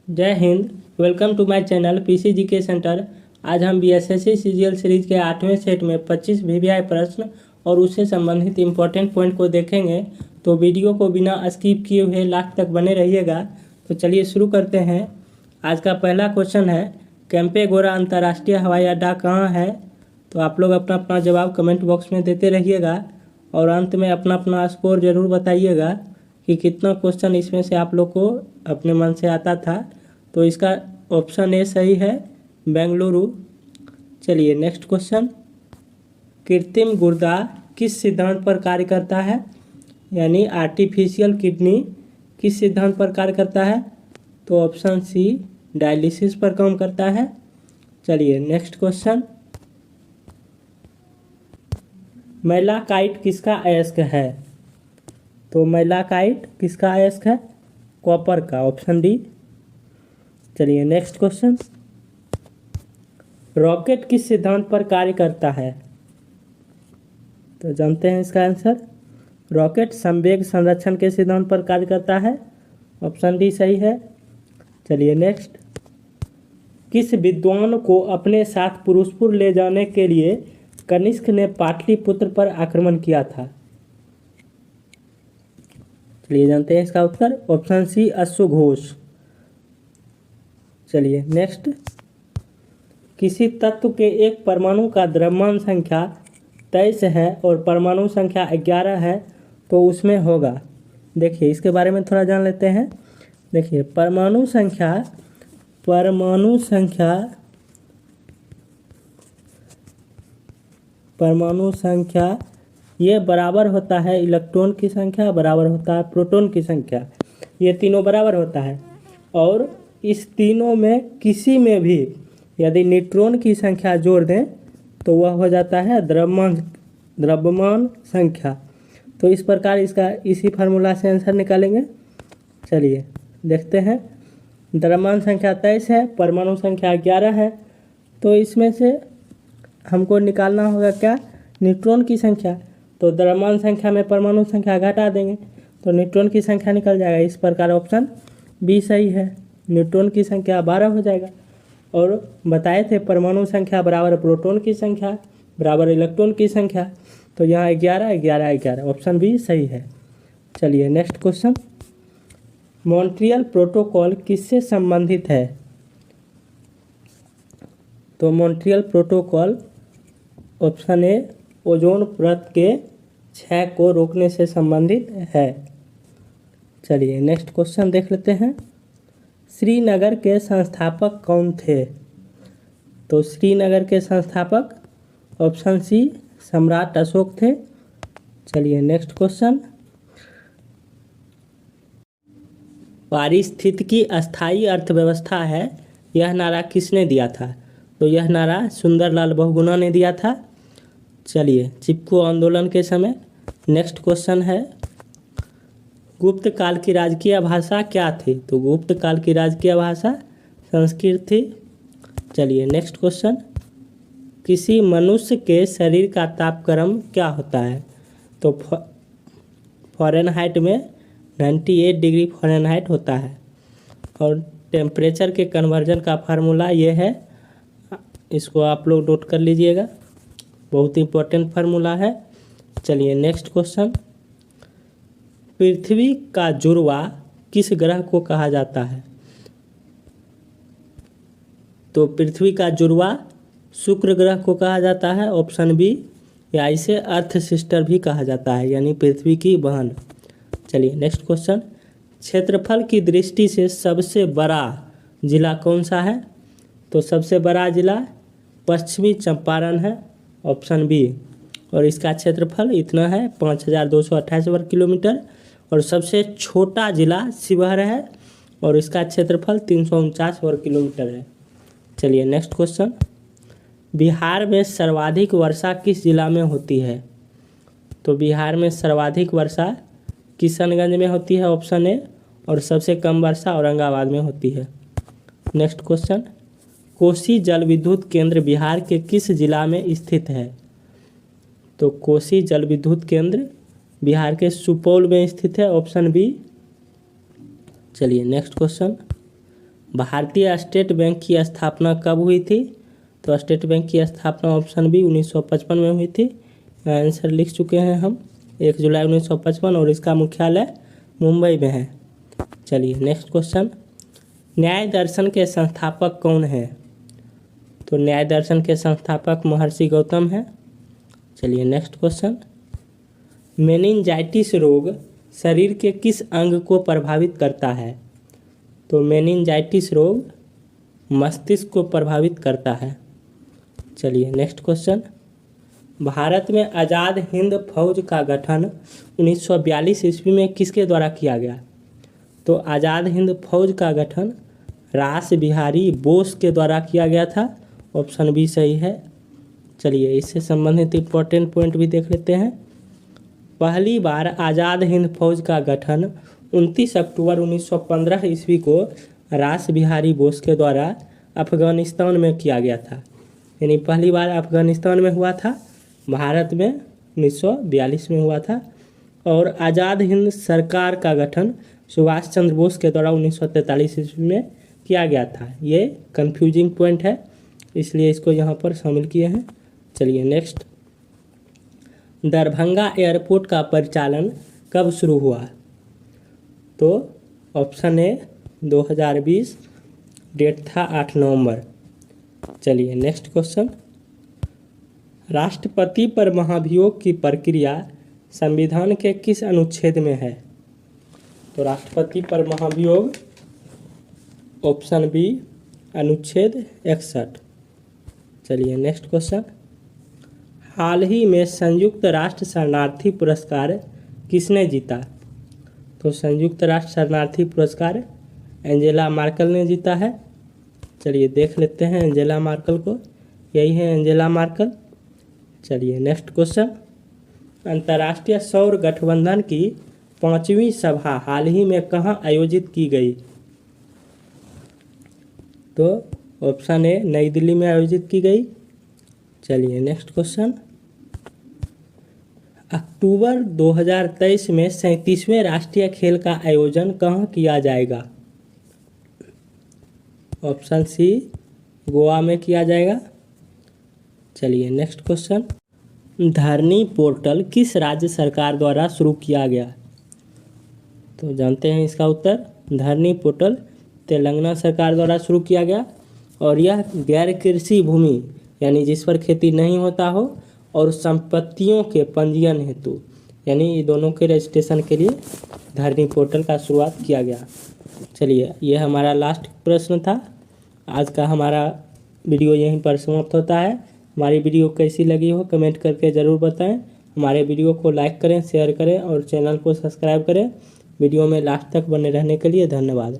जय Hind. Welcome to my channel PC GK centre. आज हम बीएसएससी सीजीएल सीरीज के 8वें सेट में 25 वीवीआई प्रश्न और उससे संबंधित इम्पोर्टेंट पॉइंट को देखेंगे। तो वीडियो को बिना स्किप किए हुए लास्ट तक बने रहिएगा। तो चलिए शुरू करते हैं। आज का पहला क्वेश्चन है, केम्पेगौड़ा अंतर्राष्ट्रीय हवाई अड्डा कहाँ है? तो आप लोग अपना अपना जवाब कमेंट बॉक्स में देते रहिएगा और अंत में अपना अपना स्कोर ज़रूर बताइएगा कि कितना क्वेश्चन इसमें से आप लोग को अपने मन से आता था। तो इसका ऑप्शन ए सही है, बेंगलुरु। चलिए नेक्स्ट क्वेश्चन, कृत्रिम गुर्दा किस सिद्धांत पर कार्य करता है? यानी आर्टिफिशियल किडनी किस सिद्धांत पर कार्य करता है? तो ऑप्शन सी, डायलिसिस पर काम करता है। चलिए नेक्स्ट क्वेश्चन, मैलाकाइट किसका अयस्क है? तो मैलाकाइट किसका अयस्क है? कॉपर का, ऑप्शन डी। चलिए नेक्स्ट क्वेश्चन, रॉकेट किस सिद्धांत पर कार्य करता है? तो जानते हैं इसका आंसर, रॉकेट संवेग संरक्षण के सिद्धांत पर कार्य करता है। ऑप्शन डी सही है। चलिए नेक्स्ट, किस विद्वान को अपने साथ पुरुषपुर ले जाने के लिए कनिष्क ने पाटलिपुत्र पर आक्रमण किया था? चलिए जानते हैं इसका उत्तर, ऑप्शन सी, अश्वघोष। चलिए नेक्स्ट, किसी तत्व के एक परमाणु का द्रव्यमान संख्या 23 है और परमाणु संख्या 11 है तो उसमें होगा। देखिए इसके बारे में थोड़ा जान लेते हैं। देखिए परमाणु संख्या ये बराबर होता है इलेक्ट्रॉन की संख्या, बराबर होता है प्रोटॉन की संख्या, ये तीनों बराबर होता है। और इस तीनों में किसी में भी यदि न्यूट्रॉन की संख्या जोड़ दें तो वह हो जाता है द्रव्यमान संख्या। तो इस प्रकार इसका इसी फार्मूला से आंसर निकालेंगे। चलिए देखते हैं, द्रव्यमान संख्या 23 है, परमाणु संख्या 11 है, तो इसमें से हमको निकालना होगा क्या, न्यूट्रॉन की संख्या। तो द्रव्यमान संख्या में परमाणु संख्या घटा देंगे तो न्यूट्रॉन की संख्या निकल जाएगा। इस प्रकार ऑप्शन बी सही है, न्यूट्रॉन की संख्या 12 हो जाएगा। और बताए थे परमाणु संख्या बराबर प्रोटॉन की संख्या बराबर इलेक्ट्रॉन की संख्या, तो यहाँ 11 11 11, ऑप्शन बी सही है। चलिए नेक्स्ट क्वेश्चन, मॉन्ट्रियल प्रोटोकॉल किससे संबंधित है? तो Montreal protocol, option A, ozone परत के क्षय को रोकने से संबंधित है। चलिए नेक्स्ट क्वेश्चन देख लेते हैं, श्रीनगर के संस्थापक कौन थे? तो श्रीनगर के संस्थापक, ऑप्शन सी, सम्राट अशोक थे। चलिए नेक्स्ट क्वेश्चन, पारिस्थितिकी अस्थायी अर्थव्यवस्था है, यह नारा किसने दिया था? तो यह नारा सुंदरलाल बहुगुणा ने दिया था। चलिए, चिपको आंदोलन के समय। नेक्स्ट क्वेश्चन है, गुप्त काल की राजकीय भाषा क्या थी? तो गुप्त काल की राजकीय भाषा संस्कृत थी। चलिए नेक्स्ट क्वेश्चन, किसी मनुष्य के शरीर का तापक्रम क्या होता है? तो फ़ारेनहाइट में 98 डिग्री फ़ारेनहाइट होता है। और टेम्परेचर के कन्वर्जन का फार्मूला ये है, इसको आप लोग नोट कर लीजिएगा, बहुत इंपॉर्टेंट फार्मूला है। चलिए नेक्स्ट क्वेश्चन, पृथ्वी का जुड़वा किस ग्रह को कहा जाता है? तो पृथ्वी का जुड़वा शुक्र ग्रह को कहा जाता है, ऑप्शन बी, या इसे अर्थ सिस्टर भी कहा जाता है, यानी पृथ्वी की बहन। चलिए नेक्स्ट क्वेश्चन, क्षेत्रफल की दृष्टि से सबसे बड़ा जिला कौन सा है? तो सबसे बड़ा जिला पश्चिमी चंपारण है, ऑप्शन बी, और इसका क्षेत्रफल इतना है 5228 वर्ग किलोमीटर। और सबसे छोटा जिला शिवहर है और इसका क्षेत्रफल 349 वर्ग किलोमीटर है। चलिए नेक्स्ट क्वेश्चन, बिहार में सर्वाधिक वर्षा किस जिला में होती है? तो बिहार में सर्वाधिक वर्षा किशनगंज में होती है, ऑप्शन ए, और सबसे कम वर्षा औरंगाबाद में होती है। नेक्स्ट क्वेश्चन, कोसी जल विद्युत केंद्र बिहार के किस जिला में स्थित है? तो कोसी जल विद्युत केंद्र बिहार के सुपौल में स्थित है, ऑप्शन बी। चलिए नेक्स्ट क्वेश्चन, भारतीय स्टेट बैंक की स्थापना कब हुई थी? तो स्टेट बैंक की स्थापना ऑप्शन बी 1955 में हुई थी। आंसर लिख चुके हैं हम, 1 जुलाई 1955, और इसका मुख्यालय मुंबई में है। चलिए नेक्स्ट क्वेश्चन, न्याय दर्शन के संस्थापक कौन है? तो न्याय दर्शन के संस्थापक महर्षि गौतम हैं। चलिए नेक्स्ट क्वेश्चन, मेनिंजाइटिस रोग शरीर के किस अंग को प्रभावित करता है? तो मेनिंजाइटिस रोग मस्तिष्क को प्रभावित करता है। चलिए नेक्स्ट क्वेश्चन, भारत में आज़ाद हिंद फौज का गठन 1942 ईस्वी में किसके द्वारा किया गया? तो आज़ाद हिंद फौज का गठन रास बिहारी बोस के द्वारा किया गया था। ऑप्शन बी सही है। चलिए इससे संबंधित इम्पोर्टेंट पॉइंट भी देख लेते हैं। पहली बार आज़ाद हिंद फौज का गठन 29 अक्टूबर 1915 ईस्वी को रास बिहारी बोस के द्वारा अफगानिस्तान में किया गया था। यानी पहली बार अफगानिस्तान में हुआ था, भारत में 1942 में हुआ था। और आज़ाद हिंद सरकार का गठन सुभाष चंद्र बोस के द्वारा 1943 ईस्वी में किया गया था। ये कंफ्यूजिंग पॉइंट है, इसलिए इसको यहाँ पर शामिल किए हैं। चलिए नेक्स्ट, दरभंगा एयरपोर्ट का परिचालन कब शुरू हुआ? तो ऑप्शन ए 2020, डेट था 8 नवंबर। चलिए नेक्स्ट क्वेश्चन, राष्ट्रपति पर महाभियोग की प्रक्रिया संविधान के किस अनुच्छेद में है? तो राष्ट्रपति पर महाभियोग ऑप्शन बी अनुच्छेद 61। चलिए नेक्स्ट क्वेश्चन, हाल ही में संयुक्त राष्ट्र शरणार्थी पुरस्कार किसने जीता? तो संयुक्त राष्ट्र शरणार्थी पुरस्कार एंजेला मार्केल ने जीता है। चलिए देख लेते हैं एंजेला मार्केल को, यही है एंजेला मार्केल। चलिए नेक्स्ट क्वेश्चन, अंतर्राष्ट्रीय सौर गठबंधन की 5वीं सभा हाल ही में कहाँ आयोजित की गई? तो ऑप्शन ए नई दिल्ली में आयोजित की गई। चलिए नेक्स्ट क्वेश्चन, अक्टूबर 2023 में 37वें राष्ट्रीय खेल का आयोजन कहाँ किया जाएगा? ऑप्शन सी गोवा में किया जाएगा। चलिए नेक्स्ट क्वेश्चन, धरनी पोर्टल किस राज्य सरकार द्वारा शुरू किया गया? तो जानते हैं इसका उत्तर, धरनी पोर्टल तेलंगाना सरकार द्वारा शुरू किया गया। और यह गैर कृषि भूमि यानी जिस पर खेती नहीं होता हो और संपत्तियों के पंजीयन हेतु यानी ये दोनों के रजिस्ट्रेशन के लिए धरनी पोर्टल का शुरुआत किया गया। चलिए ये हमारा लास्ट प्रश्न था। आज का हमारा वीडियो यहीं पर समाप्त होता है। हमारी वीडियो कैसी लगी हो कमेंट करके ज़रूर बताएं। हमारे वीडियो को लाइक करें, शेयर करें और चैनल को सब्सक्राइब करें। वीडियो में लास्ट तक बने रहने के लिए धन्यवाद।